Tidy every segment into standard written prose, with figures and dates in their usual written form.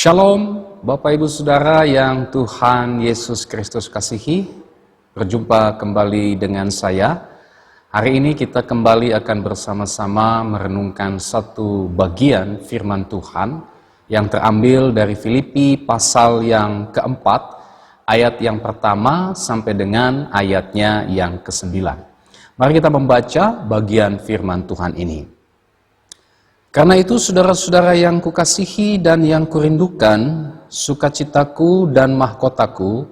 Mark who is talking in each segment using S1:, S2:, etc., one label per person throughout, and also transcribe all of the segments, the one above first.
S1: Shalom, Bapak Ibu Saudara yang Tuhan Yesus Kristus kasihi. Berjumpa kembali dengan saya. Hari ini kita kembali akan bersama-sama merenungkan satu bagian firman Tuhan yang terambil dari Filipi pasal yang keempat, ayat yang pertama sampai dengan ayatnya yang ke-9. Mari kita membaca bagian firman Tuhan ini. Karena itu saudara-saudara yang kukasihi dan yang kurindukan, sukacitaku dan mahkotaku,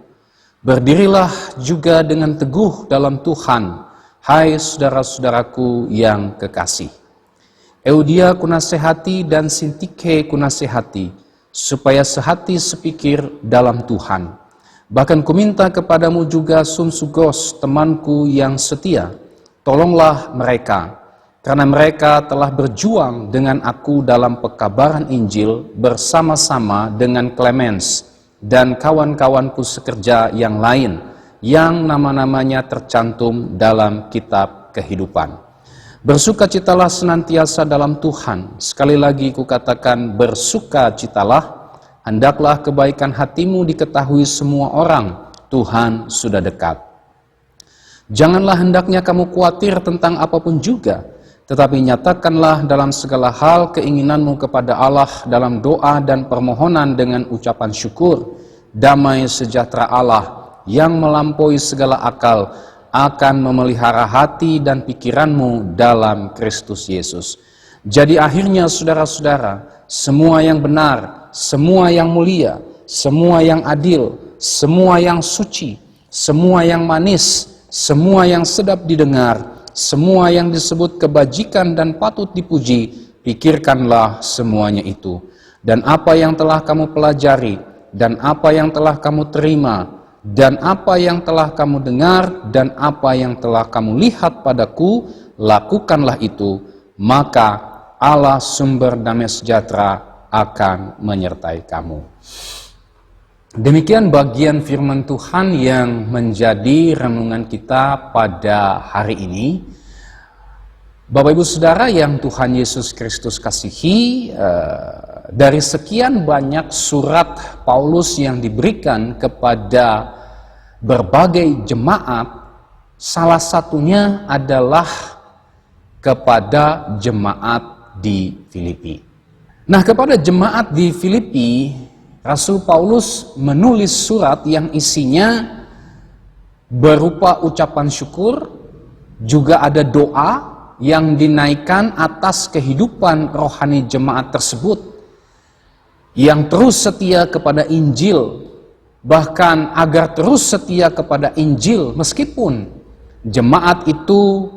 S1: berdirilah juga dengan teguh dalam Tuhan, hai saudara-saudaraku yang kekasih. Eudia kunasehati dan Sintike kunasehati, supaya sehati sepikir dalam Tuhan. Bahkan kuminta kepadamu juga Sumsugos, temanku yang setia, tolonglah mereka, karena mereka telah berjuang dengan aku dalam pekabaran Injil bersama-sama dengan Clemens dan kawan-kawanku sekerja yang lain yang nama-namanya tercantum dalam kitab kehidupan. Bersukacitalah senantiasa dalam Tuhan. Sekali lagi kukatakan bersukacitalah. Hendaklah kebaikan hatimu diketahui semua orang. Tuhan sudah dekat. Janganlah hendaknya kamu khawatir tentang apapun juga, tetapi nyatakanlah dalam segala hal keinginanmu kepada Allah dalam doa dan permohonan dengan ucapan syukur. Damai sejahtera Allah yang melampaui segala akal akan memelihara hati dan pikiranmu dalam Kristus Yesus. Jadi akhirnya saudara-saudara, semua yang benar, semua yang mulia, semua yang adil, semua yang suci, semua yang manis, semua yang sedap didengar, semua yang disebut kebajikan dan patut dipuji, pikirkanlah semuanya itu. Dan apa yang telah kamu pelajari, dan apa yang telah kamu terima, dan apa yang telah kamu dengar, dan apa yang telah kamu lihat padaku, lakukanlah itu, maka Allah sumber damai sejahtera akan menyertai kamu. Demikian bagian firman Tuhan yang menjadi renungan kita pada hari ini. Bapak Ibu Saudara yang Tuhan Yesus Kristus kasihi, dari sekian banyak surat Paulus yang diberikan kepada berbagai jemaat, salah satunya adalah kepada jemaat di Filipi. Nah, kepada jemaat di Filipi, Rasul Paulus menulis surat yang isinya berupa ucapan syukur, juga ada doa yang dinaikkan atas kehidupan rohani jemaat tersebut, yang terus setia kepada Injil, bahkan agar terus setia kepada Injil meskipun jemaat itu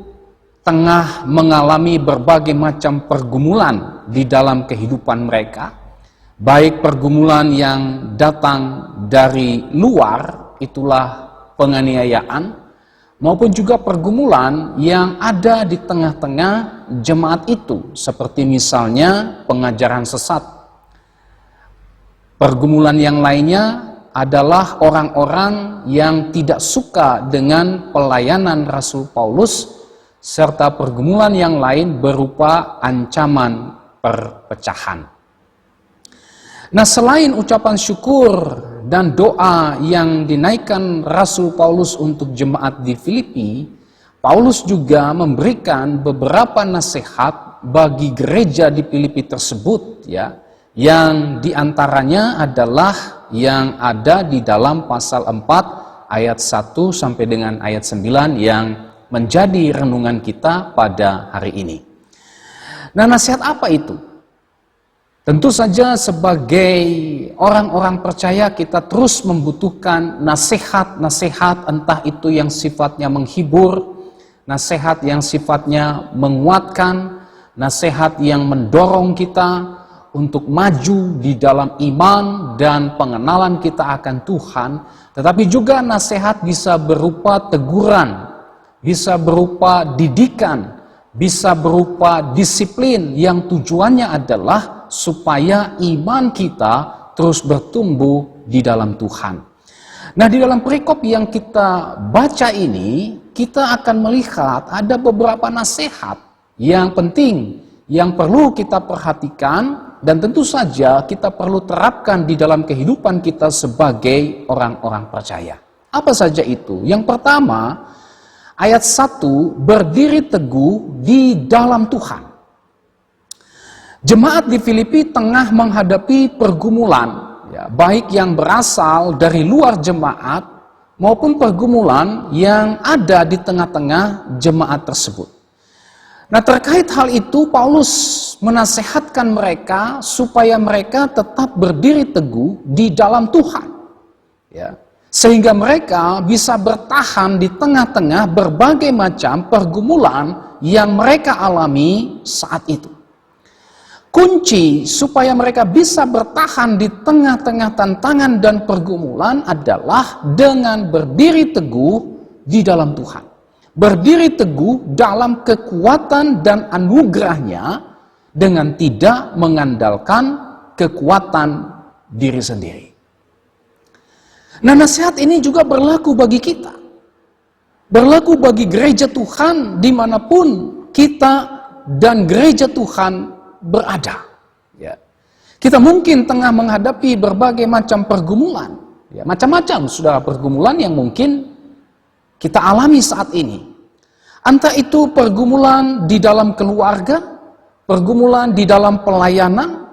S1: tengah mengalami berbagai macam pergumulan di dalam kehidupan mereka. Baik pergumulan yang datang dari luar, itulah penganiayaan, maupun juga pergumulan yang ada di tengah-tengah jemaat itu, seperti misalnya pengajaran sesat. Pergumulan yang lainnya adalah orang-orang yang tidak suka dengan pelayanan Rasul Paulus, serta pergumulan yang lain berupa ancaman perpecahan. Nah, selain ucapan syukur dan doa yang dinaikkan Rasul Paulus untuk jemaat di Filipi, Paulus juga memberikan beberapa nasihat bagi gereja di Filipi tersebut, ya, yang diantaranya adalah yang ada di dalam pasal 4 ayat 1 sampai dengan ayat 9 yang menjadi renungan kita pada hari ini. Nah, nasihat apa itu? Tentu saja sebagai orang-orang percaya kita terus membutuhkan nasihat-nasihat, entah itu yang sifatnya menghibur, nasihat yang sifatnya menguatkan, nasihat yang mendorong kita untuk maju di dalam iman dan pengenalan kita akan Tuhan. Tetapi juga nasihat bisa berupa teguran, bisa berupa didikan, bisa berupa disiplin yang tujuannya adalah supaya iman kita terus bertumbuh di dalam Tuhan. Nah, di dalam perikop yang kita baca ini, kita akan melihat ada beberapa nasihat yang penting, yang perlu kita perhatikan dan tentu saja kita perlu terapkan di dalam kehidupan kita sebagai orang-orang percaya. Apa saja itu? Yang pertama, ayat 1, berdiri teguh di dalam Tuhan. Jemaat di Filipi tengah menghadapi pergumulan, ya, baik yang berasal dari luar jemaat maupun pergumulan yang ada di tengah-tengah jemaat tersebut. Nah, terkait hal itu Paulus menasehatkan mereka supaya mereka tetap berdiri teguh di dalam Tuhan, ya, sehingga mereka bisa bertahan di tengah-tengah berbagai macam pergumulan yang mereka alami saat itu. Kunci supaya mereka bisa bertahan di tengah-tengah tantangan dan pergumulan adalah dengan berdiri teguh di dalam Tuhan. Berdiri teguh dalam kekuatan dan anugerahnya dengan tidak mengandalkan kekuatan diri sendiri. Nah, nasihat ini juga berlaku bagi kita. Berlaku bagi gereja Tuhan dimanapun kita dan gereja Tuhan berada. Ya. Kita mungkin tengah menghadapi berbagai macam pergumulan. Ya, macam-macam saudara pergumulan yang mungkin kita alami saat ini. Entah itu pergumulan di dalam keluarga, pergumulan di dalam pelayanan,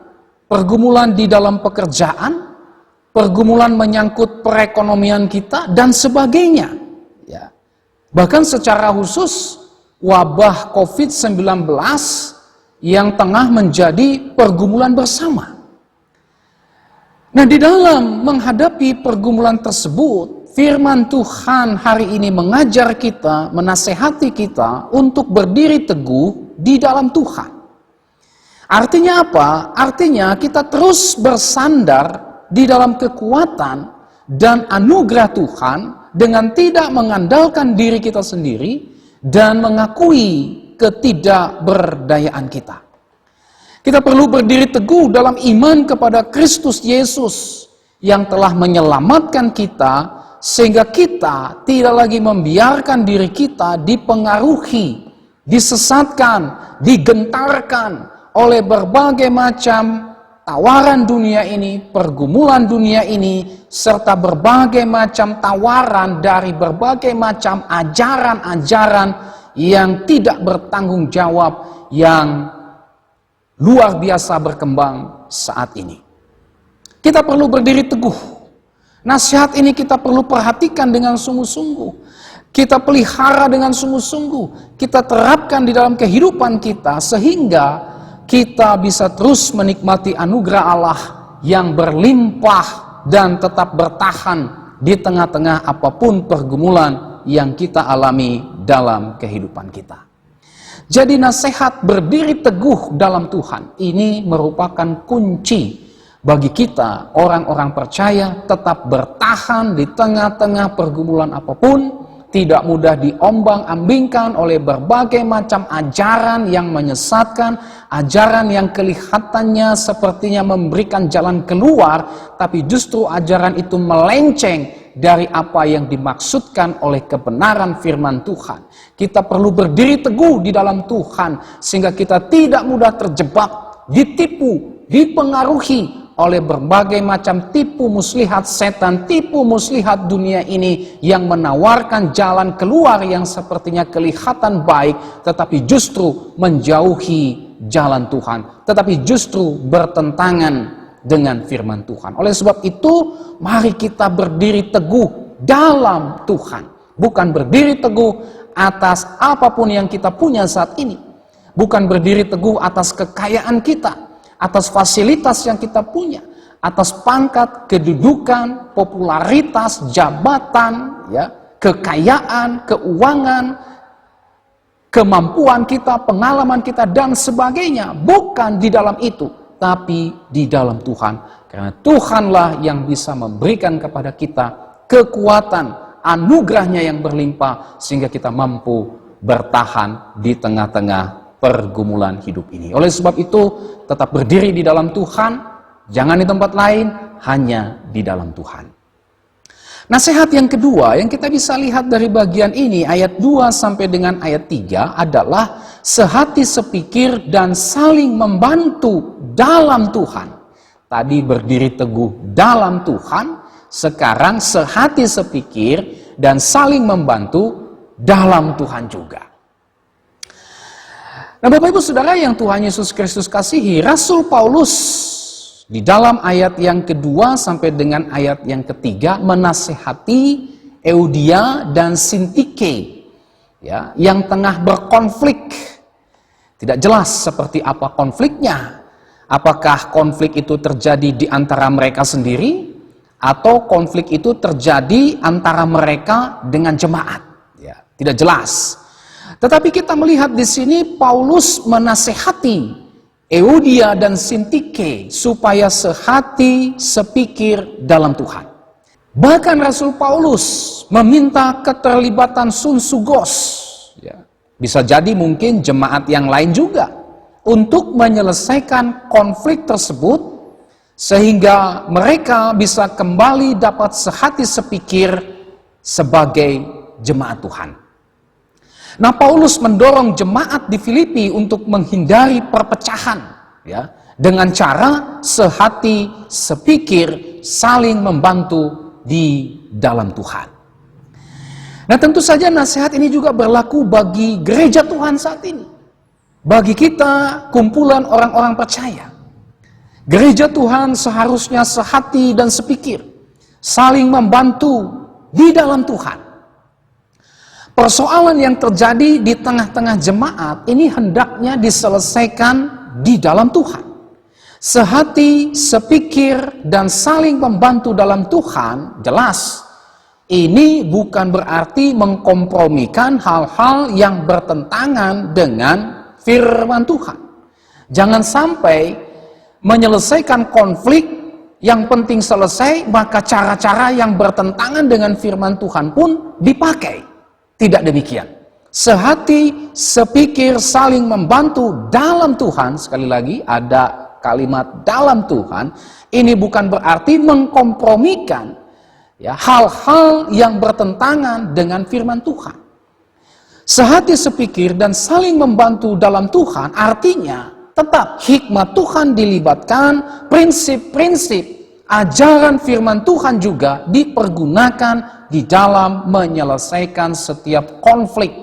S1: pergumulan di dalam pekerjaan, pergumulan menyangkut perekonomian kita, dan sebagainya. Ya. Bahkan secara khusus, wabah COVID-19 yang tengah menjadi pergumulan bersama. Nah, di dalam menghadapi pergumulan tersebut, firman Tuhan hari ini mengajar kita, menasehati kita untuk berdiri teguh di dalam Tuhan. Artinya apa? Artinya kita terus bersandar di dalam kekuatan dan anugerah Tuhan dengan tidak mengandalkan diri kita sendiri dan mengakui ketidakberdayaan kita. Kita perlu berdiri teguh dalam iman kepada Kristus Yesus yang telah menyelamatkan kita, sehingga kita tidak lagi membiarkan diri kita dipengaruhi, disesatkan, digentarkan oleh berbagai macam tawaran dunia ini, pergumulan dunia ini, serta berbagai macam tawaran dari berbagai macam ajaran-ajaran yang tidak bertanggung jawab, yang luar biasa berkembang saat ini. Kita perlu berdiri teguh. Nasihat ini kita perlu perhatikan dengan sungguh-sungguh. Kita pelihara dengan sungguh-sungguh. Kita terapkan di dalam kehidupan kita sehingga kita bisa terus menikmati anugerah Allah yang berlimpah dan tetap bertahan di tengah-tengah apapun pergumulan yang kita alami dalam kehidupan kita. Jadi nasihat berdiri teguh dalam Tuhan ini merupakan kunci bagi kita, orang-orang percaya, tetap bertahan di tengah-tengah pergumulan apapun, tidak mudah diombang-ambingkan oleh berbagai macam ajaran yang menyesatkan, ajaran yang kelihatannya sepertinya memberikan jalan keluar, tapi justru ajaran itu melenceng dari apa yang dimaksudkan oleh kebenaran firman Tuhan. Kita perlu berdiri teguh di dalam Tuhan, sehingga kita tidak mudah terjebak, ditipu, dipengaruhi oleh berbagai macam tipu muslihat setan, tipu muslihat dunia ini yang menawarkan jalan keluar yang sepertinya kelihatan baik, tetapi justru menjauhi jalan Tuhan, tetapi justru bertentangan dengan firman Tuhan. Oleh sebab itu, mari kita berdiri teguh dalam Tuhan, bukan berdiri teguh atas apapun yang kita punya saat ini, bukan berdiri teguh atas kekayaan kita, atas fasilitas yang kita punya, atas pangkat, kedudukan, popularitas, jabatan, ya, kekayaan, keuangan, kemampuan kita, pengalaman kita, dan sebagainya. Bukan di dalam itu, tapi di dalam Tuhan. Karena Tuhanlah yang bisa memberikan kepada kita kekuatan, anugerahnya yang berlimpah, sehingga kita mampu bertahan di tengah-tengah pergumulan hidup ini. Oleh sebab itu, tetap berdiri di dalam Tuhan, jangan di tempat lain, hanya di dalam Tuhan. Nasihat yang kedua yang kita bisa lihat dari bagian ini, ayat 2 sampai dengan ayat 3 adalah sehati sepikir dan saling membantu dalam Tuhan. Tadi berdiri teguh dalam Tuhan, sekarang sehati sepikir dan saling membantu dalam Tuhan juga. Nah, Bapak Ibu Saudara yang Tuhan Yesus Kristus kasihi, Rasul Paulus di dalam ayat yang kedua sampai dengan ayat yang ketiga menasehati Euodia dan Sintike, ya, yang tengah berkonflik. Tidak jelas seperti apa konfliknya. Apakah konflik itu terjadi di antara mereka sendiri atau konflik itu terjadi antara mereka dengan jemaat? Ya, tidak jelas. Tetapi kita melihat di sini Paulus menasehati Euodia dan Sintike supaya sehati sepikir dalam Tuhan. Bahkan Rasul Paulus meminta keterlibatan sunsugos, ya, bisa jadi mungkin jemaat yang lain juga, untuk menyelesaikan konflik tersebut sehingga mereka bisa kembali dapat sehati sepikir sebagai jemaat Tuhan. Nah, Paulus mendorong jemaat di Filipi untuk menghindari perpecahan, ya, dengan cara sehati sepikir, saling membantu di dalam Tuhan. Nah, tentu saja nasihat ini juga berlaku bagi gereja Tuhan saat ini. Bagi kita, kumpulan orang-orang percaya. Gereja Tuhan seharusnya sehati dan sepikir, saling membantu di dalam Tuhan. Persoalan yang terjadi di tengah-tengah jemaat ini hendaknya diselesaikan di dalam Tuhan. Sehati, sepikir, dan saling membantu dalam Tuhan, jelas. Ini bukan berarti mengkompromikan hal-hal yang bertentangan dengan firman Tuhan. Jangan sampai menyelesaikan konflik yang penting selesai, maka cara-cara yang bertentangan dengan firman Tuhan pun dipakai. Tidak demikian. Sehati, sepikir, saling membantu dalam Tuhan. Sekali lagi ada kalimat dalam Tuhan. Ini bukan berarti mengkompromikan, ya, hal-hal yang bertentangan dengan firman Tuhan. Sehati sepikir dan saling membantu dalam Tuhan artinya tetap hikmat Tuhan dilibatkan, prinsip-prinsip ajaran firman Tuhan juga dipergunakan di dalam menyelesaikan setiap konflik,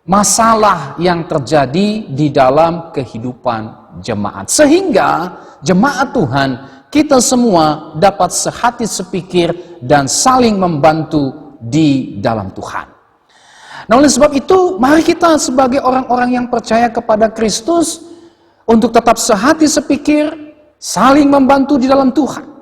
S1: masalah yang terjadi di dalam kehidupan jemaat. Sehingga jemaat Tuhan, kita semua dapat sehati sepikir dan saling membantu di dalam Tuhan. Nah, oleh sebab itu, mari kita sebagai orang-orang yang percaya kepada Kristus untuk tetap sehati sepikir, saling membantu di dalam Tuhan.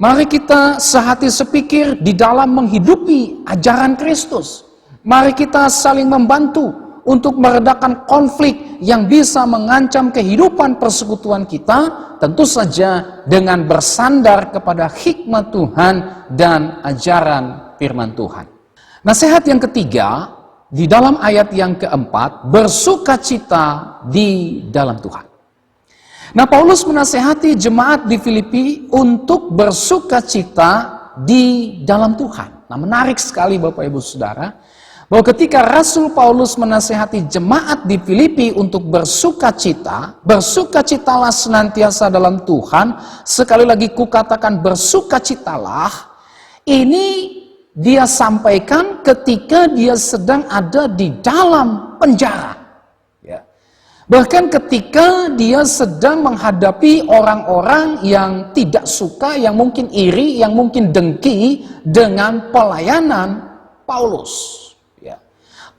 S1: Mari kita sehati sepikir di dalam menghidupi ajaran Kristus. Mari kita saling membantu untuk meredakan konflik yang bisa mengancam kehidupan persekutuan kita, tentu saja dengan bersandar kepada hikmat Tuhan dan ajaran firman Tuhan. Nasihat yang ketiga, di dalam ayat yang keempat, bersukacita di dalam Tuhan. Nah, Paulus menasehati jemaat di Filipi untuk bersukacita di dalam Tuhan. Nah, menarik sekali Bapak Ibu Saudara, bahwa ketika Rasul Paulus menasehati jemaat di Filipi untuk bersukacita, bersukacitalah senantiasa dalam Tuhan, sekali lagi kukatakan bersukacitalah, ini dia sampaikan ketika dia sedang ada di dalam penjara. Bahkan ketika dia sedang menghadapi orang-orang yang tidak suka, yang mungkin iri, yang mungkin dengki dengan pelayanan Paulus. Ya.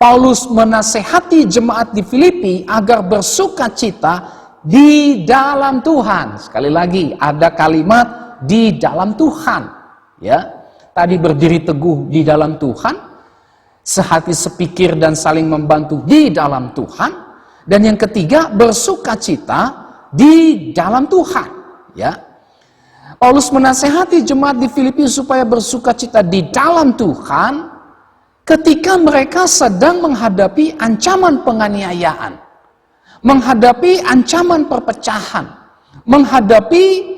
S1: Paulus menasehati jemaat di Filipi agar bersukacita di dalam Tuhan. Sekali lagi ada kalimat di dalam Tuhan. Ya. Tadi berdiri teguh di dalam Tuhan, sehati sepikir dan saling membantu di dalam Tuhan. Dan yang ketiga, bersukacita di dalam Tuhan. Ya, Paulus menasehati jemaat di Filipi supaya bersukacita di dalam Tuhan ketika mereka sedang menghadapi ancaman penganiayaan, menghadapi ancaman perpecahan, menghadapi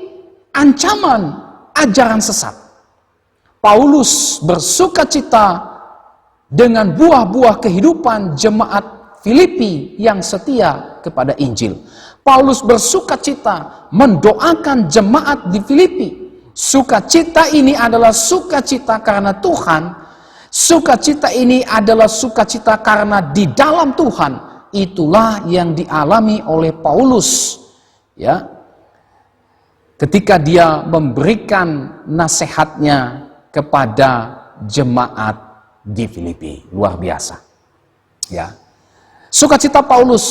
S1: ancaman ajaran sesat. Paulus bersukacita dengan buah-buah kehidupan jemaat Filipi yang setia kepada Injil. Paulus bersukacita mendoakan jemaat di Filipi. Sukacita ini adalah sukacita karena Tuhan. Sukacita ini adalah sukacita karena di dalam Tuhan. Itulah yang dialami oleh Paulus, ya, ketika dia memberikan nasihatnya kepada jemaat di Filipi. Luar biasa, ya. Sukacita Paulus,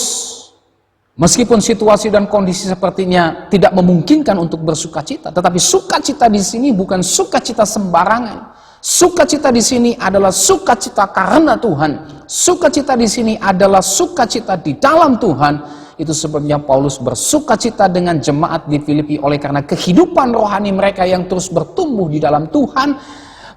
S1: meskipun situasi dan kondisi sepertinya tidak memungkinkan untuk bersukacita, tetapi sukacita di sini bukan sukacita sembarangan. Sukacita di sini adalah sukacita karena Tuhan. Sukacita di sini adalah sukacita di dalam Tuhan. Itu sebabnya Paulus bersukacita dengan jemaat di Filipi oleh karena kehidupan rohani mereka yang terus bertumbuh di dalam Tuhan,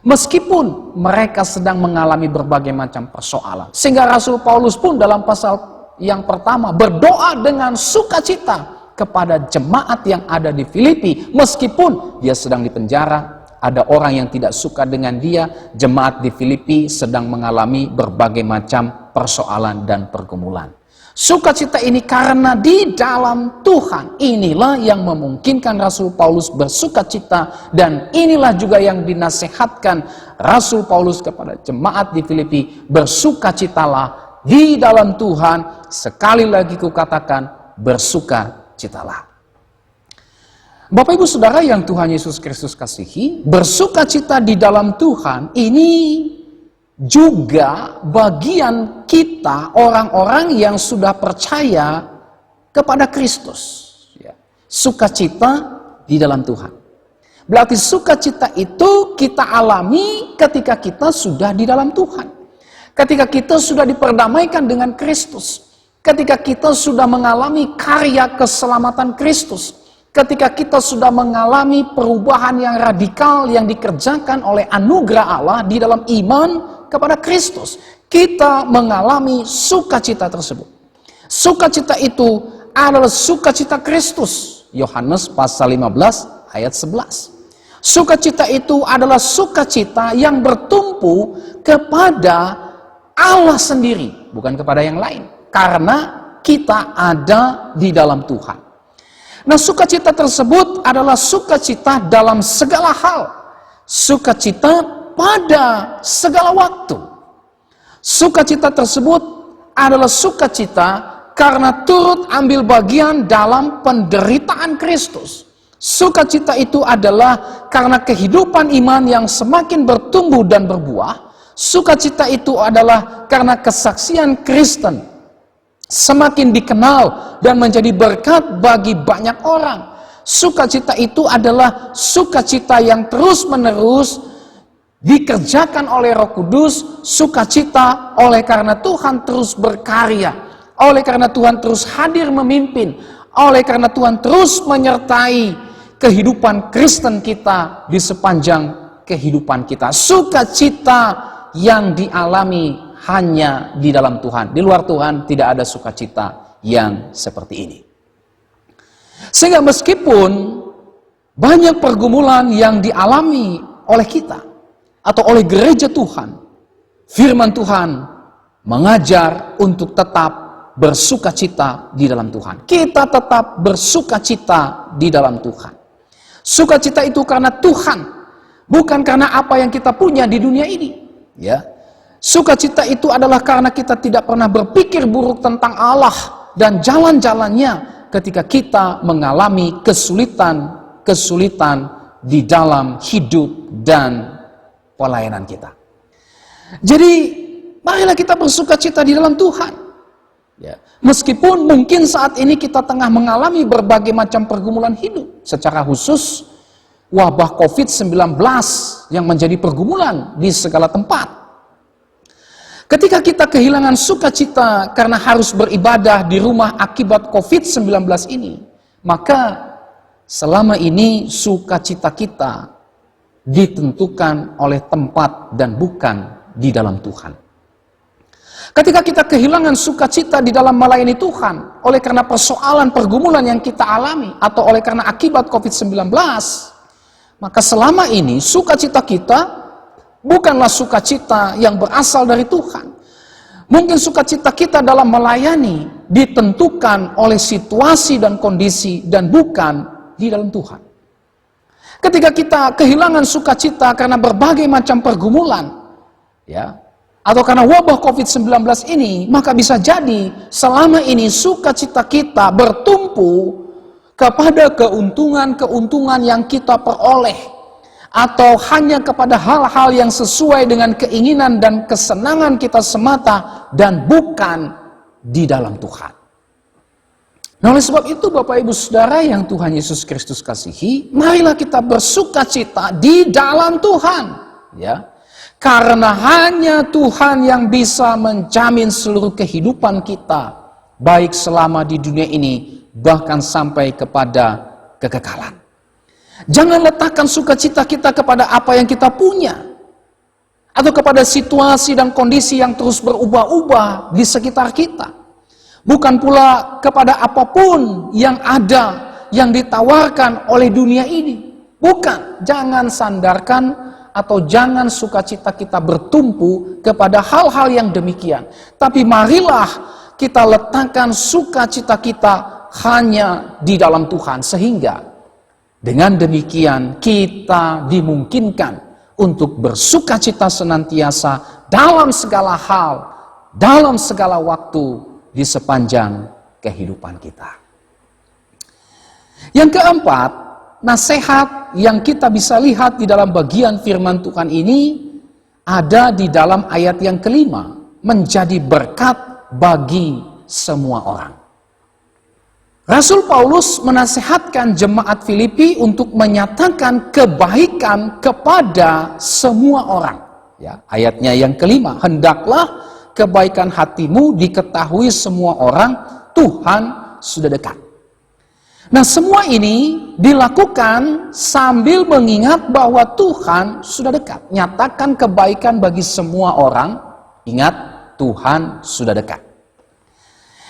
S1: meskipun mereka sedang mengalami berbagai macam persoalan. Sehingga Rasul Paulus pun dalam pasal yang pertama berdoa dengan sukacita kepada jemaat yang ada di Filipi, meskipun dia sedang dipenjara. Ada orang yang tidak suka dengan dia. Jemaat di Filipi sedang mengalami berbagai macam persoalan dan pergumulan. Sukacita ini karena di dalam Tuhan. Inilah yang memungkinkan Rasul Paulus bersukacita, dan inilah juga yang dinasehatkan Rasul Paulus kepada jemaat di Filipi. Bersukacitalah di dalam Tuhan. Sekali lagi kukatakan, bersukacitalah. Bapak Ibu Saudara yang Tuhan Yesus Kristus kasihi, bersukacita di dalam Tuhan ini juga bagian kita orang-orang yang sudah percaya kepada Kristus. Sukacita di dalam Tuhan. Berarti sukacita itu kita alami ketika kita sudah di dalam Tuhan. Ketika kita sudah diperdamaikan dengan Kristus. Ketika kita sudah mengalami karya keselamatan Kristus. Ketika kita sudah mengalami perubahan yang radikal yang dikerjakan oleh anugerah Allah di dalam iman kepada Kristus, kita mengalami sukacita tersebut. Sukacita itu adalah sukacita Kristus. Yohanes pasal 15 ayat 11. Sukacita itu adalah sukacita yang bertumpu kepada Allah sendiri, bukan kepada yang lain. Karena kita ada di dalam Tuhan. Nah, sukacita tersebut adalah sukacita dalam segala hal. Sukacita pada segala waktu. Sukacita tersebut adalah sukacita karena turut ambil bagian dalam penderitaan Kristus. Sukacita itu adalah karena kehidupan iman yang semakin bertumbuh dan berbuah. Sukacita itu adalah karena kesaksian Kristen semakin dikenal dan menjadi berkat bagi banyak orang. Sukacita itu adalah sukacita yang terus-menerus dikerjakan oleh Roh Kudus. Sukacita oleh karena Tuhan terus berkarya, oleh karena Tuhan terus hadir memimpin, oleh karena Tuhan terus menyertai kehidupan Kristen kita di sepanjang kehidupan kita. Sukacita yang dialami hanya di dalam Tuhan. Di luar Tuhan tidak ada sukacita yang seperti ini. Sehingga meskipun banyak pergumulan yang dialami oleh kita atau oleh gereja Tuhan, firman Tuhan mengajar untuk tetap bersukacita di dalam Tuhan. Kita tetap bersukacita di dalam Tuhan. Sukacita itu karena Tuhan, bukan karena apa yang kita punya di dunia ini. Ya. Sukacita itu adalah karena kita tidak pernah berpikir buruk tentang Allah dan jalan-jalannya ketika kita mengalami kesulitan di dalam hidup dan pelayanan kita. Jadi, marilah kita bersukacita di dalam Tuhan. Ya. Meskipun mungkin saat ini kita tengah mengalami berbagai macam pergumulan hidup, secara khusus wabah COVID-19 yang menjadi pergumulan di segala tempat. Ketika kita kehilangan sukacita karena harus beribadah di rumah akibat COVID-19 ini, maka selama ini sukacita kita ditentukan oleh tempat dan bukan di dalam Tuhan. Ketika kita kehilangan sukacita di dalam melayani Tuhan oleh karena persoalan pergumulan yang kita alami atau oleh karena akibat COVID-19, maka selama ini sukacita kita
S2: bukanlah sukacita yang berasal dari Tuhan. Mungkin sukacita kita dalam melayani ditentukan oleh situasi dan kondisi dan bukan di dalam Tuhan. Ketika kita kehilangan sukacita karena berbagai macam pergumulan, ya, atau karena wabah COVID-19 ini, maka bisa jadi selama ini sukacita kita bertumpu kepada keuntungan-keuntungan yang kita peroleh, atau hanya kepada hal-hal yang sesuai dengan keinginan dan kesenangan kita semata dan bukan di dalam Tuhan. Nah, oleh sebab itu Bapak Ibu Saudara yang Tuhan Yesus Kristus kasihi, marilah kita bersukacita di dalam Tuhan, ya. Karena hanya Tuhan yang bisa menjamin seluruh kehidupan kita, baik selama di dunia ini bahkan sampai kepada kekekalan. Jangan letakkan sukacita kita kepada apa yang kita punya, atau kepada situasi dan kondisi yang terus berubah-ubah di sekitar kita. Bukan pula kepada apapun yang ada, yang ditawarkan oleh dunia ini. Bukan, jangan sandarkan atau jangan sukacita kita bertumpu kepada hal-hal yang demikian. Tapi marilah kita letakkan sukacita kita hanya di dalam Tuhan, sehingga dengan demikian kita dimungkinkan untuk bersukacita senantiasa dalam segala hal, dalam segala waktu, di sepanjang kehidupan kita. Yang keempat, nasihat yang kita bisa lihat di dalam bagian firman Tuhan ini ada di dalam ayat yang kelima, menjadi berkat bagi semua orang. Rasul Paulus menasihatkan jemaat Filipi untuk menyatakan kebaikan kepada semua orang. Ya, ayatnya yang kelima, hendaklah kebaikan hatimu diketahui semua orang, Tuhan sudah dekat. Nah, semua ini dilakukan sambil mengingat bahwa Tuhan sudah dekat. Nyatakan kebaikan bagi semua orang, ingat Tuhan sudah dekat.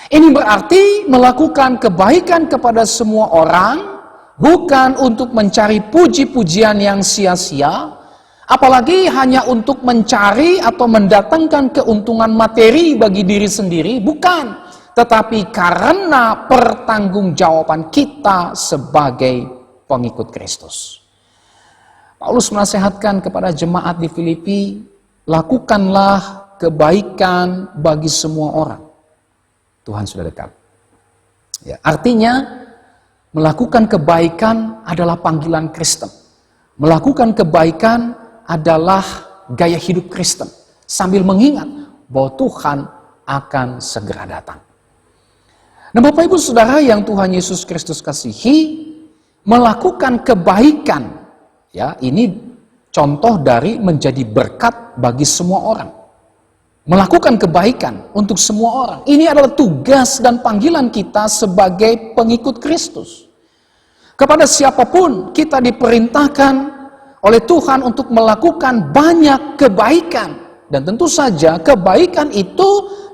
S2: Ini berarti melakukan kebaikan kepada semua orang bukan untuk mencari puji-pujian yang sia-sia, apalagi hanya untuk mencari atau mendatangkan keuntungan materi bagi diri sendiri, bukan. Tetapi karena pertanggungjawaban kita sebagai pengikut Kristus. Paulus menasihatkan kepada jemaat di Filipi, lakukanlah kebaikan bagi semua orang. Tuhan sudah dekat. Ya, artinya melakukan kebaikan adalah panggilan Kristen. Melakukan kebaikan adalah gaya hidup Kristen. Sambil mengingat bahwa Tuhan akan segera datang. Nah, Bapak Ibu Saudara yang Tuhan Yesus Kristus kasihi, melakukan kebaikan, ya, ini contoh dari menjadi berkat bagi semua orang. Melakukan kebaikan untuk semua orang. Ini adalah tugas dan panggilan kita sebagai pengikut Kristus. Kepada siapapun kita diperintahkan oleh Tuhan untuk melakukan banyak kebaikan. Dan tentu saja kebaikan itu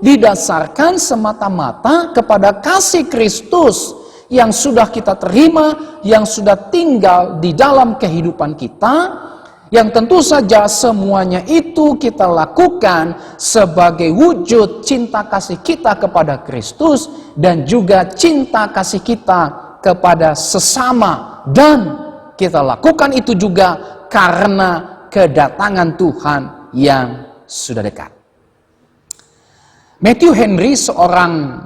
S2: didasarkan semata-mata kepada kasih Kristus yang sudah kita terima, yang sudah tinggal di dalam kehidupan kita, yang tentu saja semuanya itu kita lakukan sebagai wujud cinta kasih kita kepada Kristus dan juga cinta kasih kita kepada sesama, dan kita lakukan itu juga karena kedatangan Tuhan yang sudah dekat. Matthew Henry, seorang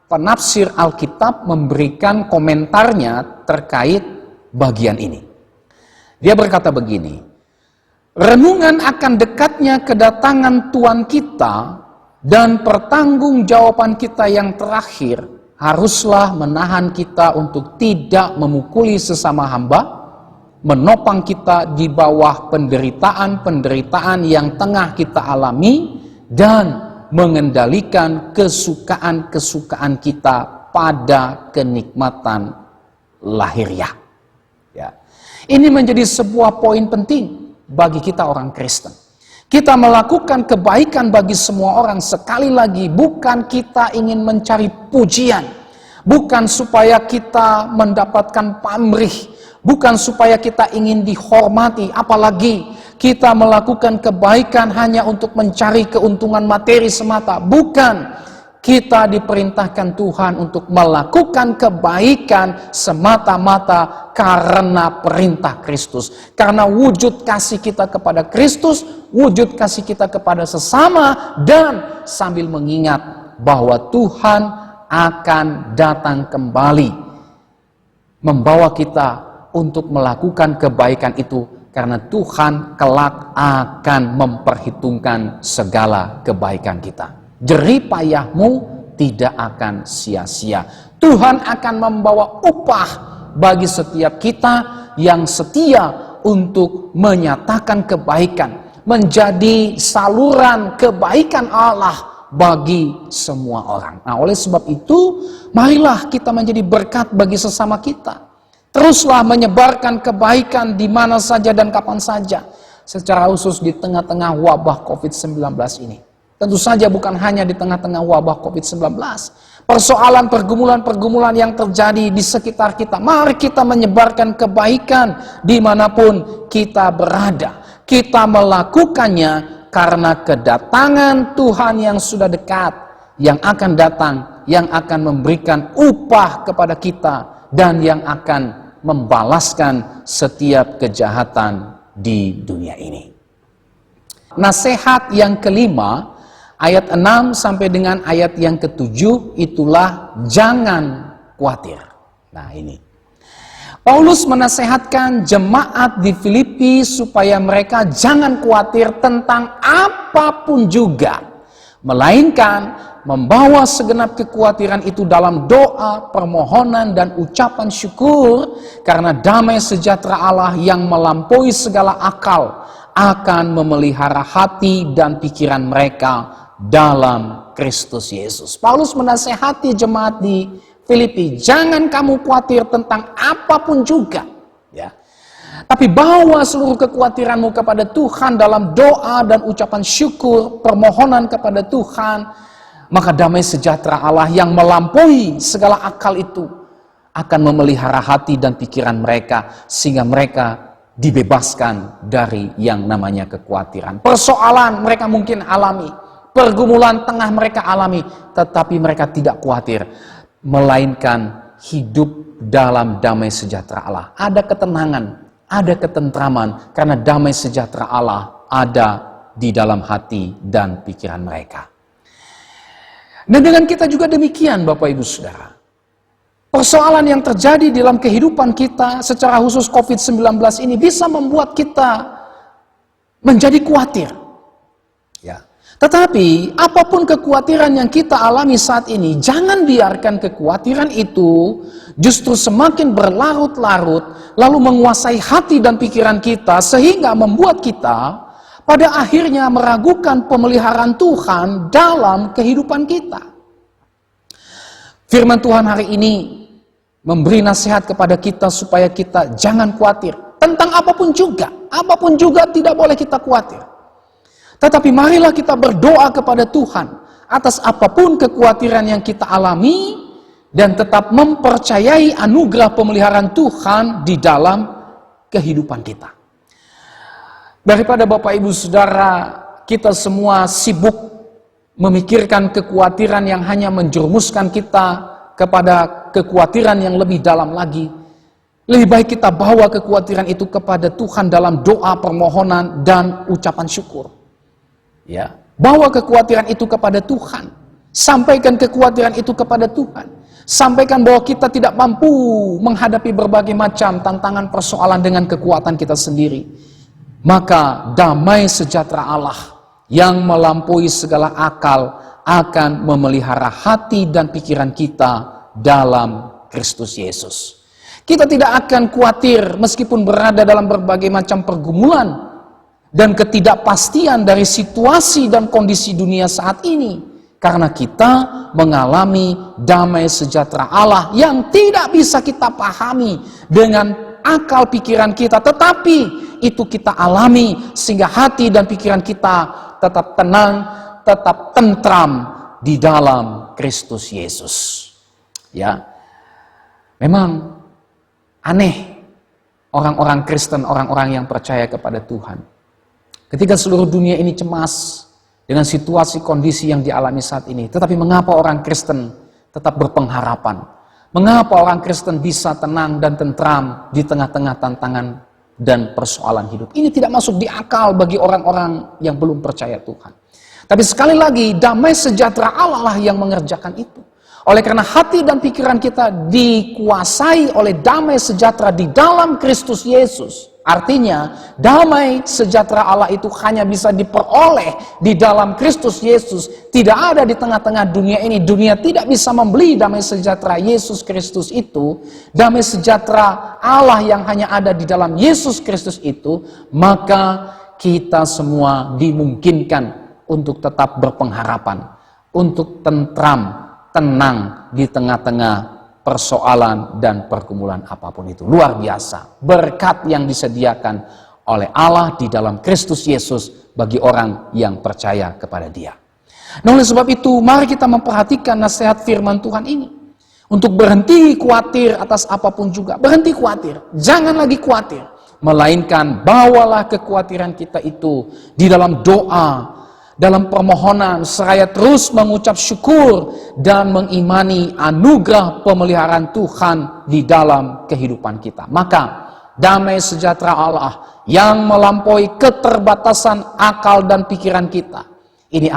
S2: penafsir Alkitab, memberikan komentarnya terkait bagian ini. Dia berkata begini, renungan akan dekatnya kedatangan Tuhan kita dan pertanggungjawaban kita yang terakhir haruslah menahan kita untuk tidak memukuli sesama hamba, menopang kita di bawah penderitaan-penderitaan yang tengah kita alami, dan mengendalikan kesukaan-kesukaan kita pada kenikmatan lahiriah. Ya. Ini menjadi sebuah poin penting bagi kita orang Kristen. Kita melakukan kebaikan bagi semua orang, sekali lagi bukan kita ingin mencari pujian, bukan supaya kita mendapatkan pamrih, bukan supaya kita ingin dihormati, apalagi kita melakukan kebaikan hanya untuk mencari keuntungan materi semata. Bukan. Kita diperintahkan Tuhan untuk melakukan kebaikan semata-mata karena perintah Kristus. Karena wujud kasih kita kepada Kristus, wujud kasih kita kepada sesama, dan sambil mengingat bahwa Tuhan akan datang kembali membawa kita untuk melakukan kebaikan itu, karena Tuhan kelak akan memperhitungkan segala kebaikan kita. Jerih payahmu tidak akan sia-sia. Tuhan akan membawa upah bagi setiap kita yang setia untuk menyatakan kebaikan, menjadi saluran kebaikan Allah bagi semua orang. Nah, oleh sebab itu, marilah kita menjadi berkat bagi sesama kita. Teruslah menyebarkan kebaikan di mana saja dan kapan saja, secara khusus di tengah-tengah wabah COVID-19 ini. Tentu saja bukan hanya di tengah-tengah wabah COVID-19. Persoalan pergumulan-pergumulan yang terjadi di sekitar kita. Mari kita menyebarkan kebaikan dimanapun kita berada. Kita melakukannya karena kedatangan Tuhan yang sudah dekat, yang akan datang, yang akan memberikan upah kepada kita, dan yang akan membalaskan setiap kejahatan di dunia ini. Nasihat yang kelima, ayat 6 sampai dengan ayat yang ke-7, itulah jangan khawatir. Nah, ini Paulus menasehatkan jemaat di Filipi supaya mereka jangan khawatir tentang apapun juga, melainkan membawa segenap kekhawatiran itu dalam doa, permohonan, dan ucapan syukur, karena damai sejahtera Allah yang melampaui segala akal akan memelihara hati dan pikiran mereka dalam Kristus Yesus. Paulus menasehati jemaat di Filipi, jangan kamu khawatir tentang apapun juga, ya. Tapi bawa seluruh kekhawatiranmu kepada Tuhan dalam doa dan ucapan syukur, permohonan kepada Tuhan, maka damai sejahtera Allah yang melampaui segala akal itu akan memelihara hati dan pikiran mereka, sehingga mereka dibebaskan dari yang namanya kekhawatiran. Persoalan mereka mungkin alami, pergumulan tengah mereka alami, tetapi mereka tidak khawatir, melainkan hidup dalam damai sejahtera Allah. Ada ketenangan, ada ketentraman, karena damai sejahtera Allah ada di dalam hati dan pikiran mereka. Dan dengan kita juga demikian, Bapak Ibu Saudara. Persoalan yang terjadi dalam kehidupan kita, secara khusus COVID-19 ini, bisa membuat kita menjadi khawatir. Ya. Tetapi apapun kekhawatiran yang kita alami saat ini, jangan biarkan kekhawatiran itu justru semakin berlarut-larut, lalu menguasai hati dan pikiran kita, sehingga membuat kita pada akhirnya meragukan pemeliharaan Tuhan dalam kehidupan kita. Firman Tuhan hari ini memberi nasihat kepada kita supaya kita jangan khawatir tentang apapun juga tidak boleh kita khawatir. Tetapi marilah kita berdoa kepada Tuhan atas apapun kekhawatiran yang kita alami, dan tetap mempercayai anugerah pemeliharaan Tuhan di dalam kehidupan kita. Daripada Bapak Ibu Saudara kita semua sibuk memikirkan kekhawatiran yang hanya menjerumuskan kita kepada kekhawatiran yang lebih dalam lagi, lebih baik kita bawa kekhawatiran itu kepada Tuhan dalam doa, permohonan, dan ucapan syukur. Ya, bawa kekhawatiran itu kepada Tuhan. Sampaikan kekhawatiran itu kepada Tuhan. Sampaikan bahwa kita tidak mampu menghadapi berbagai macam tantangan persoalan dengan kekuatan kita sendiri. Maka damai sejahtera Allah yang melampaui segala akal akan memelihara hati dan pikiran kita dalam Kristus Yesus. Kita tidak akan khawatir meskipun berada dalam berbagai macam pergumulan dan ketidakpastian dari situasi dan kondisi dunia saat ini, karena kita mengalami damai sejahtera Allah yang tidak bisa kita pahami dengan akal pikiran kita, tetapi itu kita alami sehingga hati dan pikiran kita tetap tenang, tetap tentram di dalam Kristus Yesus. Ya, Memang aneh orang-orang Kristen, orang-orang yang percaya kepada Tuhan. Ketika seluruh dunia ini cemas dengan situasi kondisi yang dialami saat ini, tetapi mengapa orang Kristen tetap berpengharapan? Mengapa orang Kristen bisa tenang dan tentram di tengah-tengah tantangan dan persoalan hidup? Ini tidak masuk di akal bagi orang-orang yang belum percaya Tuhan. Tapi sekali lagi, damai sejahtera Allah lah yang mengerjakan itu. Oleh karena hati dan pikiran kita dikuasai oleh damai sejahtera di dalam Kristus Yesus. Artinya, damai sejahtera Allah itu hanya bisa diperoleh di dalam Kristus Yesus. Tidak ada di tengah-tengah dunia ini. Dunia tidak bisa membeli damai sejahtera Yesus Kristus itu. Damai sejahtera Allah yang hanya ada di dalam Yesus Kristus itu. Maka kita semua dimungkinkan untuk tetap berpengharapan. Untuk tentram, tenang di tengah-tengah persoalan dan pergumulan apapun itu. Luar biasa. Berkat yang disediakan oleh Allah di dalam Kristus Yesus bagi orang yang percaya kepada Dia. Nah, oleh sebab itu, mari kita memperhatikan nasihat firman Tuhan ini. Untuk berhenti khawatir atas apapun juga. Berhenti khawatir. Jangan lagi khawatir. Melainkan bawalah kekhawatiran kita itu di dalam doa, dalam permohonan, seraya terus mengucap syukur dan mengimani anugerah pemeliharaan Tuhan di dalam kehidupan kita. Maka damai sejahtera Allah yang melampaui keterbatasan akal dan pikiran kita, ini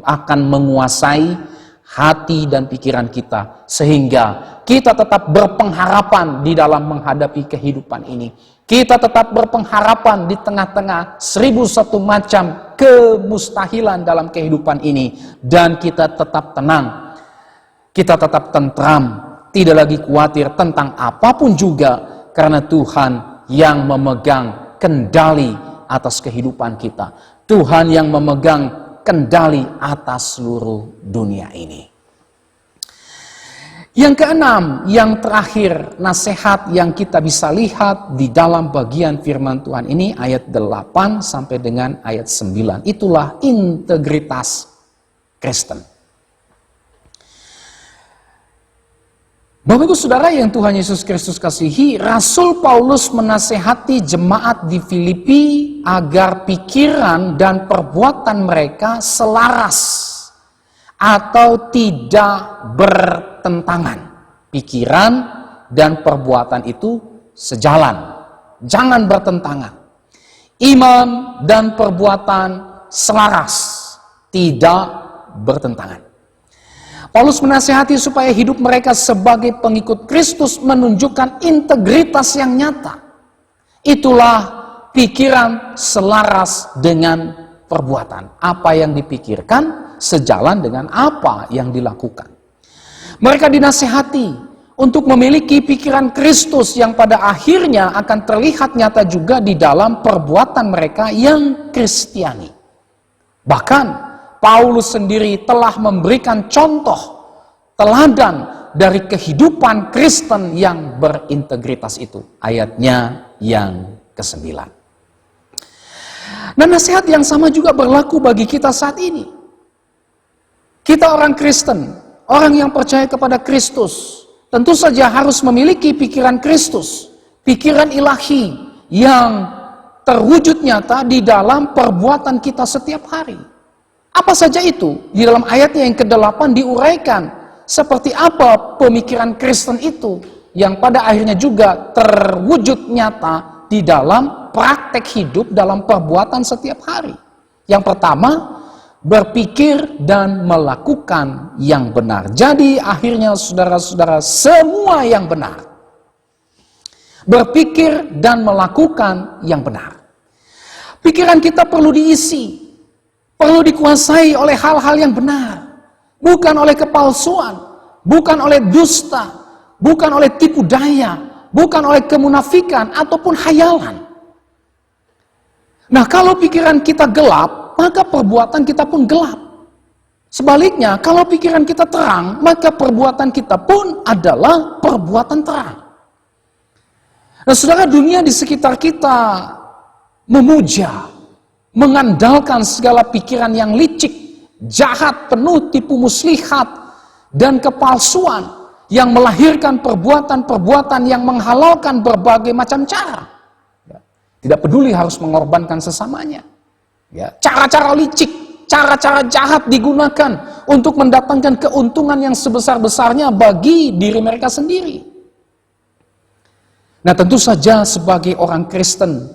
S2: akan menguasai hati dan pikiran kita, sehingga kita tetap berpengharapan di dalam menghadapi kehidupan ini. Kita tetap berpengharapan di tengah-tengah 1001 macam kemustahilan dalam kehidupan ini. Dan kita tetap tenang. Kita tetap tentram. Tidak lagi khawatir tentang apapun juga. Karena Tuhan yang memegang kendali atas kehidupan kita. Tuhan yang memegang kendali atas seluruh dunia ini. Yang keenam, yang terakhir, nasihat yang kita bisa lihat di dalam bagian firman Tuhan ini, ayat 8 sampai dengan ayat 9. Itulah integritas Kristen. Bapak Ibu Saudara yang Tuhan Yesus Kristus kasihi, Rasul Paulus menasehati jemaat di Filipi agar pikiran dan perbuatan mereka selaras atau tidak bertentangan. Pikiran dan perbuatan itu sejalan, jangan bertentangan. Iman dan perbuatan selaras, tidak bertentangan. Paulus menasihati supaya hidup mereka sebagai pengikut Kristus menunjukkan integritas yang nyata. Itulah pikiran selaras dengan perbuatan. Apa yang dipikirkan sejalan dengan apa yang dilakukan. Mereka dinasihati untuk memiliki pikiran Kristus yang pada akhirnya akan terlihat nyata juga di dalam perbuatan mereka yang Kristiani. Bahkan Paulus sendiri telah memberikan contoh teladan dari kehidupan Kristen yang berintegritas itu. Ayatnya yang ke-9. Dan nasihat yang sama juga berlaku bagi kita saat ini. Kita orang Kristen, orang yang percaya kepada Kristus, tentu saja harus memiliki pikiran Kristus, pikiran ilahi yang terwujud nyata di dalam perbuatan kita setiap hari. Apa saja itu? Di dalam ayatnya yang ke-8 diuraikan seperti apa pemikiran Kristen itu yang pada akhirnya juga terwujud nyata di dalam praktek hidup dalam perbuatan setiap hari. Yang pertama, berpikir dan melakukan yang benar. Jadi akhirnya saudara-saudara, semua yang benar. Berpikir dan melakukan yang benar. Pikiran kita perlu diisi, perlu dikuasai oleh hal-hal yang benar. Bukan oleh kepalsuan, bukan oleh dusta, bukan oleh tipu daya, bukan oleh kemunafikan ataupun hayalan. Nah, kalau pikiran kita gelap, maka perbuatan kita pun gelap. Sebaliknya, kalau pikiran kita terang, maka perbuatan kita pun adalah perbuatan terang. Nah, saudara, dunia di sekitar kita memuja, mengandalkan segala pikiran yang licik, jahat, penuh tipu muslihat, dan kepalsuan, yang melahirkan perbuatan-perbuatan yang menghalalkan berbagai macam cara. Ya. Tidak peduli harus mengorbankan sesamanya. Ya. Cara-cara licik, cara-cara jahat digunakan untuk mendatangkan keuntungan yang sebesar-besarnya bagi diri mereka sendiri. Nah, tentu saja sebagai orang Kristen,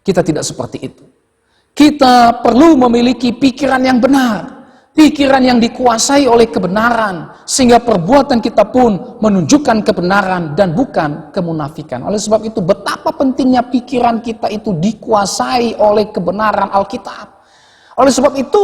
S2: kita tidak seperti itu. Kita perlu memiliki pikiran yang benar, pikiran yang dikuasai oleh kebenaran, sehingga perbuatan kita pun menunjukkan kebenaran dan bukan kemunafikan. Oleh sebab itu, betapa pentingnya pikiran kita itu dikuasai oleh kebenaran Alkitab. Oleh sebab itu,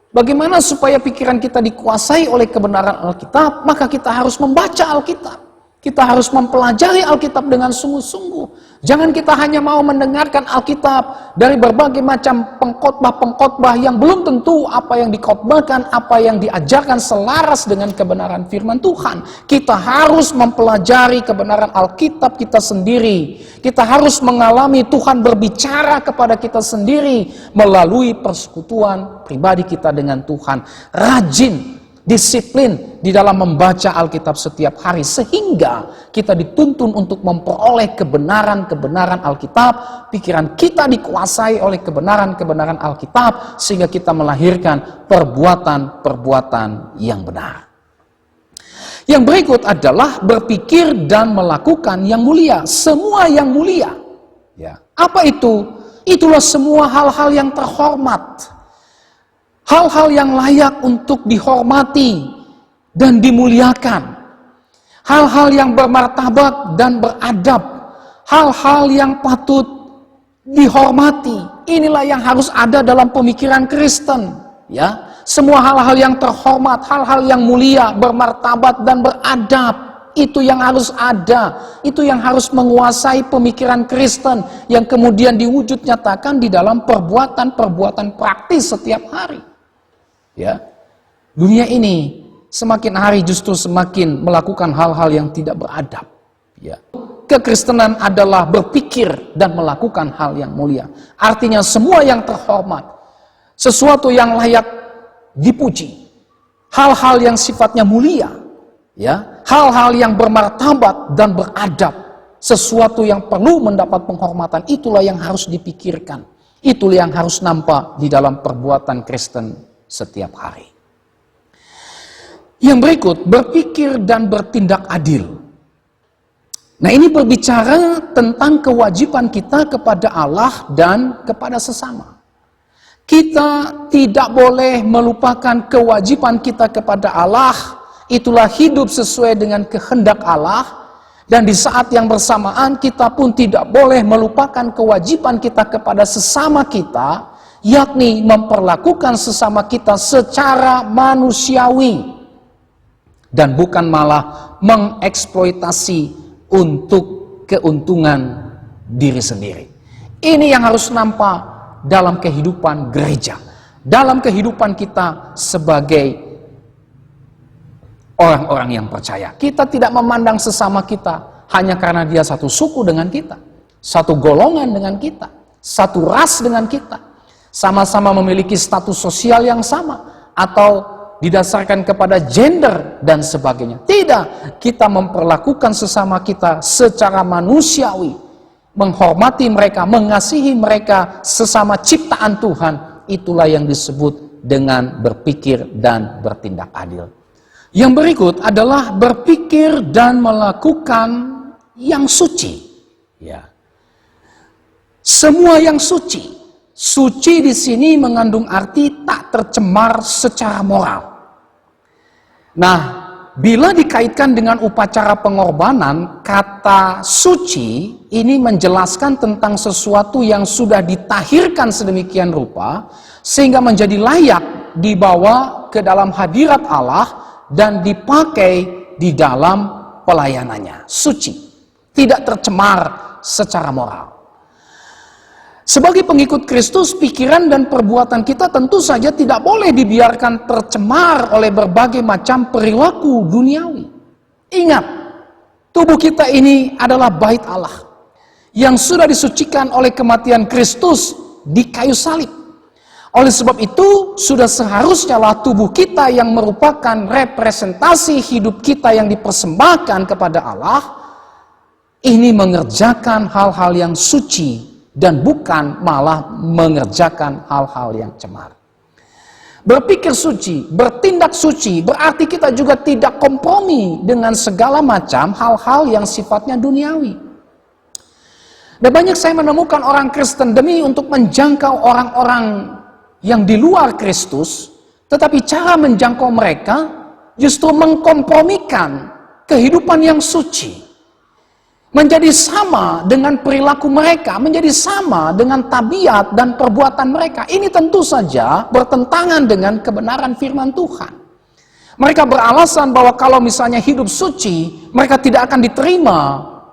S2: bagaimana supaya pikiran kita dikuasai oleh kebenaran Alkitab? Maka kita harus membaca Alkitab. Kita harus mempelajari Alkitab dengan sungguh-sungguh. Jangan kita hanya mau mendengarkan Alkitab dari berbagai macam pengkhotbah-pengkhotbah yang belum tentu apa yang dikhotbahkan, apa yang diajarkan selaras dengan kebenaran firman Tuhan. Kita harus mempelajari kebenaran Alkitab kita sendiri. Kita harus mengalami Tuhan berbicara kepada kita sendiri melalui persekutuan pribadi kita dengan Tuhan. Rajin, disiplin di dalam membaca Alkitab setiap hari, sehingga kita dituntun untuk memperoleh kebenaran-kebenaran Alkitab. Pikiran kita dikuasai oleh kebenaran-kebenaran Alkitab, sehingga kita melahirkan perbuatan-perbuatan yang benar. Yang berikut adalah berpikir dan melakukan yang mulia. Semua yang mulia. Ya. Apa itu? Itulah semua hal-hal yang terhormat. Hal-hal yang layak untuk dihormati dan dimuliakan. Hal-hal yang bermartabat dan beradab. Hal-hal yang patut dihormati. Inilah yang harus ada dalam pemikiran Kristen. Ya, semua hal-hal yang terhormat, hal-hal yang mulia, bermartabat dan beradab. Itu yang harus ada. Itu yang harus menguasai pemikiran Kristen. Yang kemudian diwujud nyatakan di dalam perbuatan-perbuatan praktis setiap hari. Ya, dunia ini semakin hari justru semakin melakukan hal-hal yang tidak beradab. Ya, kekristenan adalah berpikir dan melakukan hal yang mulia. Artinya semua yang terhormat, sesuatu yang layak dipuji, hal-hal yang sifatnya mulia, ya, hal-hal yang bermartabat dan beradab, sesuatu yang perlu mendapat penghormatan, itulah yang harus dipikirkan. Itulah yang harus nampak di dalam perbuatan Kristen setiap hari. Yang berikut, berpikir dan bertindak adil. Nah, ini berbicara tentang kewajiban kita kepada Allah dan kepada sesama. Kita tidak boleh melupakan kewajiban kita kepada Allah. Itulah hidup sesuai dengan kehendak Allah. Dan di saat yang bersamaan kita pun tidak boleh melupakan kewajiban kita kepada sesama kita, yakni memperlakukan sesama kita secara manusiawi dan bukan malah mengeksploitasi untuk keuntungan diri sendiri. Ini yang harus nampak dalam kehidupan gereja, dalam kehidupan kita sebagai orang-orang yang percaya. Kita tidak memandang sesama kita hanya karena dia satu suku dengan kita, satu golongan dengan kita, satu ras dengan kita, sama-sama memiliki status sosial yang sama, atau didasarkan kepada gender dan sebagainya. Tidak, kita memperlakukan sesama kita secara manusiawi, menghormati mereka, mengasihi mereka sesama ciptaan Tuhan. Itulah yang disebut dengan berpikir dan bertindak adil. Yang berikut adalah berpikir dan melakukan yang suci. Ya. Semua yang suci. Suci di sini mengandung arti tak tercemar secara moral. Nah, bila dikaitkan dengan upacara pengorbanan, kata suci ini menjelaskan tentang sesuatu yang sudah ditahirkan sedemikian rupa, sehingga menjadi layak dibawa ke dalam hadirat Allah dan dipakai di dalam pelayanannya. Suci, tidak tercemar secara moral. Sebagai pengikut Kristus, pikiran dan perbuatan kita tentu saja tidak boleh dibiarkan tercemar oleh berbagai macam perilaku duniawi. Ingat, tubuh kita ini adalah bait Allah yang sudah disucikan oleh kematian Kristus di kayu salib. Oleh sebab itu, sudah seharusnya lah tubuh kita yang merupakan representasi hidup kita yang dipersembahkan kepada Allah, ini mengerjakan hal-hal yang suci dan bukan malah mengerjakan hal-hal yang cemar. Berpikir suci, bertindak suci, berarti kita juga tidak kompromi dengan segala macam hal-hal yang sifatnya duniawi. Dan banyak saya menemukan orang Kristen demi untuk menjangkau orang-orang yang di luar Kristus, tetapi cara menjangkau mereka justru mengkompromikan kehidupan yang suci. Menjadi sama dengan perilaku mereka, menjadi sama dengan tabiat dan perbuatan mereka. Ini tentu saja bertentangan dengan kebenaran firman Tuhan. Mereka beralasan bahwa kalau misalnya hidup suci, mereka tidak akan diterima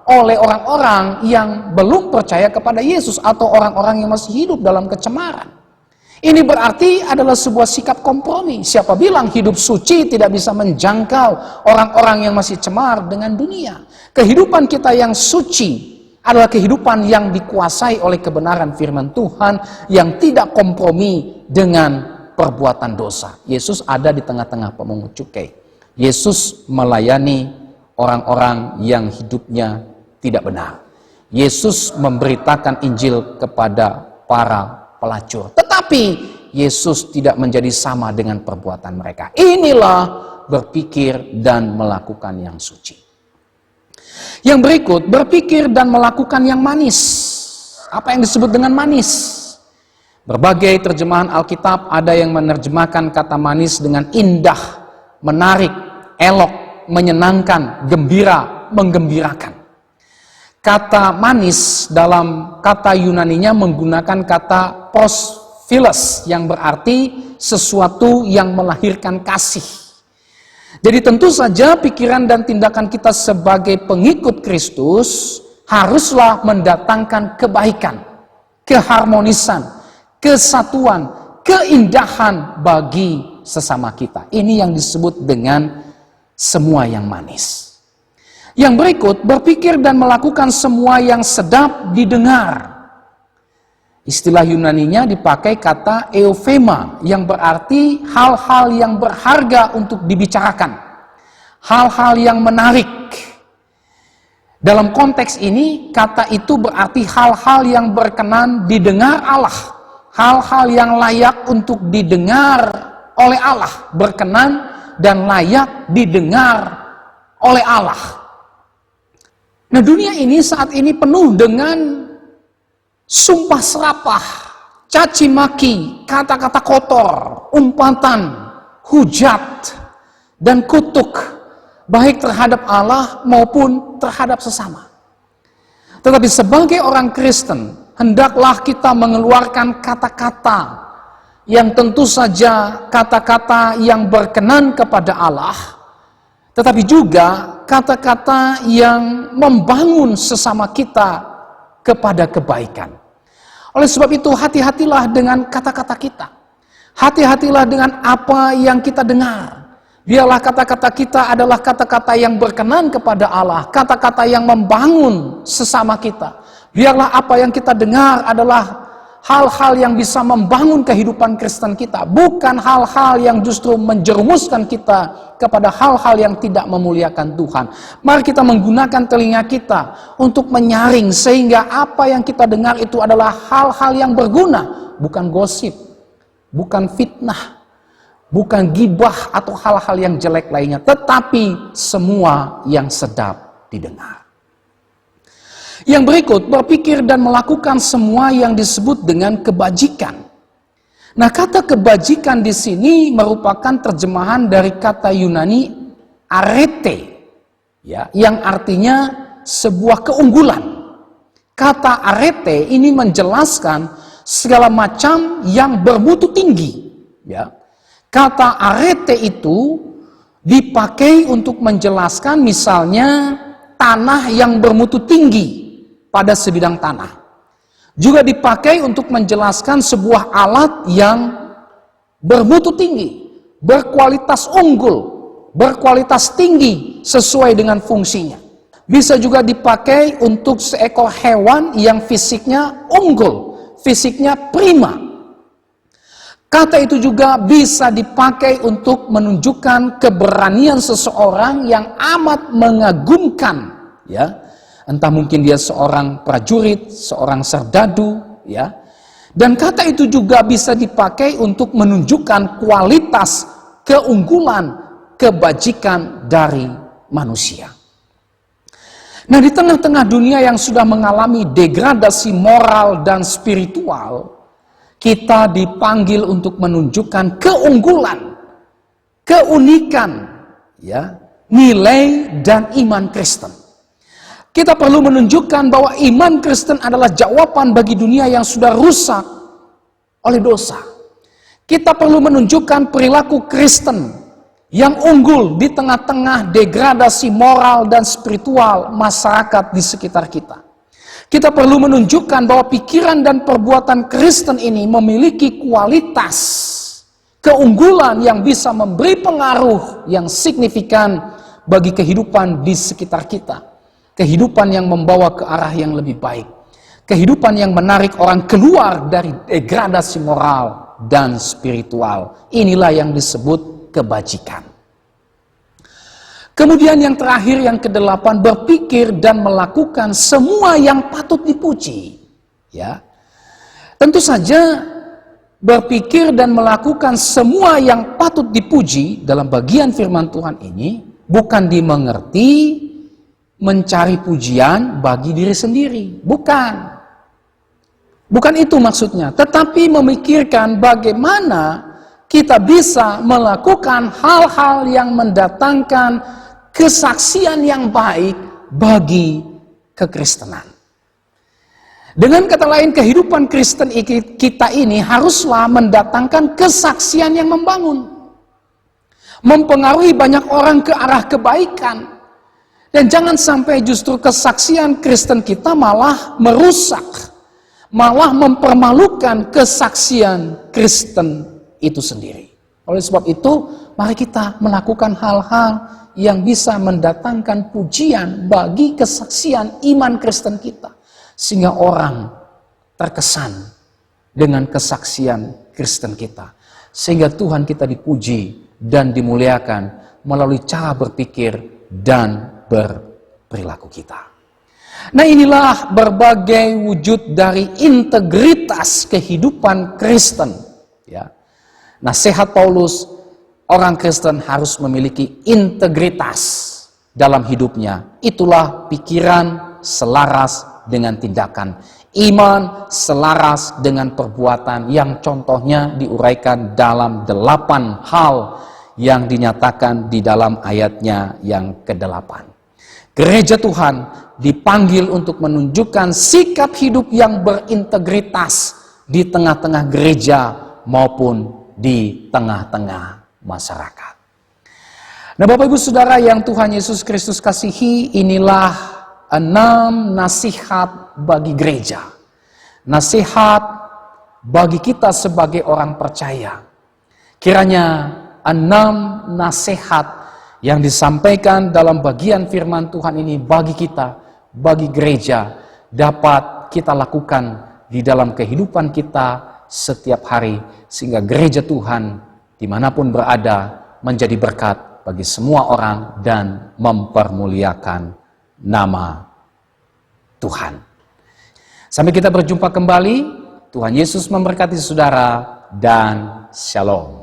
S2: oleh orang-orang yang belum percaya kepada Yesus atau orang-orang yang masih hidup dalam kecemaran. Ini berarti adalah sebuah sikap kompromi. Siapa bilang hidup suci tidak bisa menjangkau orang-orang yang masih cemar dengan dunia? Kehidupan kita yang suci adalah kehidupan yang dikuasai oleh kebenaran firman Tuhan yang tidak kompromi dengan perbuatan dosa. Yesus ada di tengah-tengah pemungut cukai. Yesus melayani orang-orang yang hidupnya tidak benar. Yesus memberitakan Injil kepada para pelacur. Tetapi Yesus tidak menjadi sama dengan perbuatan mereka. Inilah berpikir dan melakukan yang suci. Yang berikut, berpikir dan melakukan yang manis. Apa yang disebut dengan manis? Berbagai terjemahan Alkitab ada yang menerjemahkan kata manis dengan indah, menarik, elok, menyenangkan, gembira, menggembirakan. Kata manis dalam kata Yunaninya menggunakan kata prosphilos yang berarti sesuatu yang melahirkan kasih. Jadi tentu saja pikiran dan tindakan kita sebagai pengikut Kristus haruslah mendatangkan kebaikan, keharmonisan, kesatuan, keindahan bagi sesama kita. Ini yang disebut dengan semua yang manis. Yang berikut, berpikir dan melakukan semua yang sedap didengar. Istilah Yunaninya dipakai kata euphema yang berarti hal-hal yang berharga untuk dibicarakan. Hal-hal yang menarik. Dalam konteks ini, kata itu berarti hal-hal yang berkenan didengar Allah. Hal-hal yang layak untuk didengar oleh Allah. Berkenan dan layak didengar oleh Allah. Nah, dunia ini saat ini penuh dengan sumpah serapah, caci maki, kata-kata kotor, umpatan, hujat, dan kutuk, baik terhadap Allah maupun terhadap sesama. Tetapi sebagai orang Kristen, hendaklah kita mengeluarkan kata-kata yang tentu saja kata-kata yang berkenan kepada Allah, tetapi juga kata-kata yang membangun sesama kita kepada kebaikan. Oleh sebab itu, hati-hatilah dengan kata-kata kita. Hati-hatilah dengan apa yang kita dengar. Biarlah kata-kata kita adalah kata-kata yang berkenan kepada Allah, kata-kata yang membangun sesama kita. Biarlah apa yang kita dengar adalah hal-hal yang bisa membangun kehidupan Kristen kita, bukan hal-hal yang justru menjerumuskan kita kepada hal-hal yang tidak memuliakan Tuhan. Mari kita menggunakan telinga kita untuk menyaring sehingga apa yang kita dengar itu adalah hal-hal yang berguna, bukan gosip, bukan fitnah, bukan gibah atau hal-hal yang jelek lainnya, tetapi semua yang sedap didengar. Yang berikut, berpikir dan melakukan semua yang disebut dengan kebajikan. Nah, kata kebajikan di sini merupakan terjemahan dari kata Yunani arete, ya, yang artinya sebuah keunggulan. Kata arete ini menjelaskan segala macam yang bermutu tinggi, ya. Kata arete itu dipakai untuk menjelaskan misalnya tanah yang bermutu tinggi pada sebidang tanah. Juga dipakai untuk menjelaskan sebuah alat yang bermutu tinggi, berkualitas unggul, berkualitas tinggi sesuai dengan fungsinya. Bisa juga dipakai untuk seekor hewan yang fisiknya unggul, fisiknya prima. Kata itu juga bisa dipakai untuk menunjukkan keberanian seseorang yang amat mengagumkan, ya. Entah mungkin dia seorang prajurit, seorang serdadu, ya. Dan kata itu juga bisa dipakai untuk menunjukkan kualitas, keunggulan, kebajikan dari manusia. Nah, di tengah-tengah dunia yang sudah mengalami degradasi moral dan spiritual, kita dipanggil untuk menunjukkan keunggulan, keunikan, ya, nilai dan iman Kristen. Kita perlu menunjukkan bahwa iman Kristen adalah jawaban bagi dunia yang sudah rusak oleh dosa. Kita perlu menunjukkan perilaku Kristen yang unggul di tengah-tengah degradasi moral dan spiritual masyarakat di sekitar kita. Kita perlu menunjukkan bahwa pikiran dan perbuatan Kristen ini memiliki kualitas, keunggulan yang bisa memberi pengaruh yang signifikan bagi kehidupan di sekitar kita. Kehidupan yang membawa ke arah yang lebih baik. Kehidupan yang menarik orang keluar dari degradasi moral dan spiritual. Inilah yang disebut kebajikan. Kemudian yang terakhir, yang ke-8, berpikir dan melakukan semua yang patut dipuji. Ya, tentu saja berpikir dan melakukan semua yang patut dipuji dalam bagian firman Tuhan ini bukan dimengerti mencari pujian bagi diri sendiri. Bukan itu maksudnya. Tetapi memikirkan bagaimana kita bisa melakukan hal-hal yang mendatangkan kesaksian yang baik bagi kekristenan. Dengan kata lain, kehidupan Kristen kita ini haruslah mendatangkan kesaksian yang membangun, mempengaruhi banyak orang ke arah kebaikan. Dan jangan sampai justru kesaksian Kristen kita malah merusak, malah mempermalukan kesaksian Kristen itu sendiri. Oleh sebab itu, mari kita melakukan hal-hal yang bisa mendatangkan pujian bagi kesaksian iman Kristen kita. Sehingga orang terkesan dengan kesaksian Kristen kita. Sehingga Tuhan kita dipuji dan dimuliakan melalui cara berpikir dan berperilaku kita. Nah, inilah berbagai wujud dari integritas kehidupan Kristen. Ya. Nasihat Paulus, orang Kristen harus memiliki integritas dalam hidupnya. Itulah pikiran selaras dengan tindakan. Iman selaras dengan perbuatan yang contohnya diuraikan dalam 8 hal yang dinyatakan di dalam ayatnya yang ke-8. Gereja Tuhan dipanggil untuk menunjukkan sikap hidup yang berintegritas di tengah-tengah gereja maupun di tengah-tengah masyarakat. Nah, Bapak Ibu Saudara yang Tuhan Yesus Kristus kasihi, inilah 6 nasihat bagi gereja. Nasihat bagi kita sebagai orang percaya. Kiranya 6 nasihat yang disampaikan dalam bagian firman Tuhan ini bagi kita, bagi gereja, dapat kita lakukan di dalam kehidupan kita setiap hari, sehingga gereja Tuhan dimanapun berada menjadi berkat bagi semua orang dan mempermuliakan nama Tuhan. Sampai kita berjumpa kembali, Tuhan Yesus memberkati saudara dan shalom.